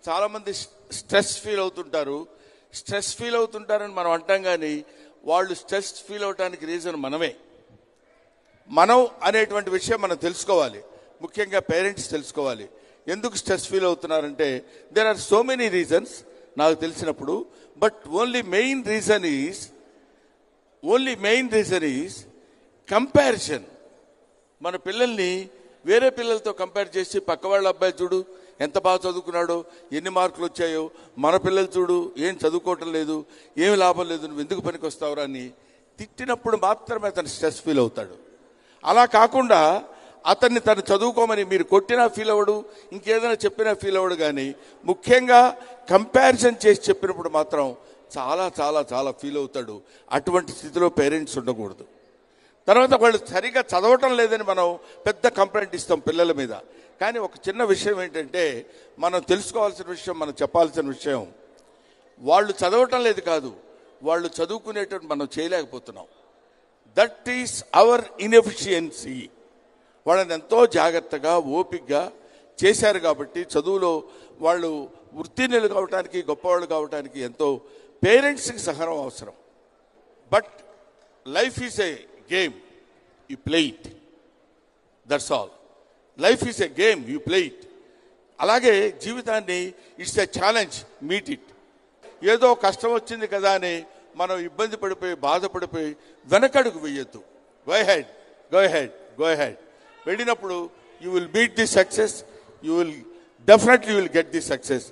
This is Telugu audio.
చాలామంది స్ట్రెస్ ఫీల్ అవుతుంటారని మనం అంటాం, కానీ వాళ్ళు స్ట్రెస్ ఫీల్ అవడానికి రీజన్ మనం అనేటువంటి విషయం మనం తెలుసుకోవాలి. ముఖ్యంగా పేరెంట్స్ తెలుసుకోవాలి. ఎందుకు స్ట్రెస్ ఫీల్ అవుతున్నారంటే there are so many reasons నాకు తెలిసినప్పుడు, but only main reason is comparison. మన పిల్లల్ని వేరే పిల్లలతో కంపేర్ చేసి పక్క వాళ్ళ అబ్బాయి చూడు ఎంత బాగా చదువుకున్నాడో, ఎన్ని మార్కులు వచ్చాయో, మన పిల్లలు చూడు ఏం చదువుకోవటం లేదు, ఏమి లాభం లేదు, నువ్వు ఎందుకు పనికి వస్తావురా అని తిట్టినప్పుడు మాత్రమే అతను స్ట్రెస్ ఫీల్ అవుతాడు. అలా కాకుండా అతన్ని తను చదువుకోమని మీరు కొట్టినా ఫీల్ అవ్వడు, ఇంకేదైనా చెప్పినా ఫీల్ అవ్వడు. కానీ ముఖ్యంగా కంపారిజన్ చేసి చెప్పినప్పుడు మాత్రం చాలా చాలా చాలా ఫీల్ అవుతాడు. అటువంటి స్థితిలో పేరెంట్స్ ఉండకూడదు. తర్వాత వాళ్ళు సరిగా చదవటం లేదని మనం పెద్ద కంప్లైంట్ ఇస్తాం పిల్లల మీద. కానీ ఒక చిన్న విషయం ఏంటంటే, మనం తెలుసుకోవాల్సిన విషయం, మనం చెప్పాల్సిన విషయం, వాళ్ళు చదవటం లేదు కాదు, వాళ్ళు చదువుకునేటట్టు మనం చేయలేకపోతున్నాం. That is our inefficiency. వాళ్ళని ఎంతో జాగ్రత్తగా ఓపికగా చేశారు కాబట్టి చదువులో వాళ్ళు ఉత్తీర్ణులు కావడానికి, గొప్పవాళ్ళు కావడానికి ఎంతో పేరెంట్స్కి సహనం అవసరం. But life is a game, you play it, that's all. Life is a game, you play it. అలాగే జీవితాన్ని it's a challenge, meet it. ఏదో కష్టం వచ్చింది కదా అని మనం ఇబ్బంది పడిపోయి బాధపడిపోయి వెనకడుగు వేయొద్దు. Go head. వెళ్ళినప్పుడు you will beat the success, you will definitely will get the success.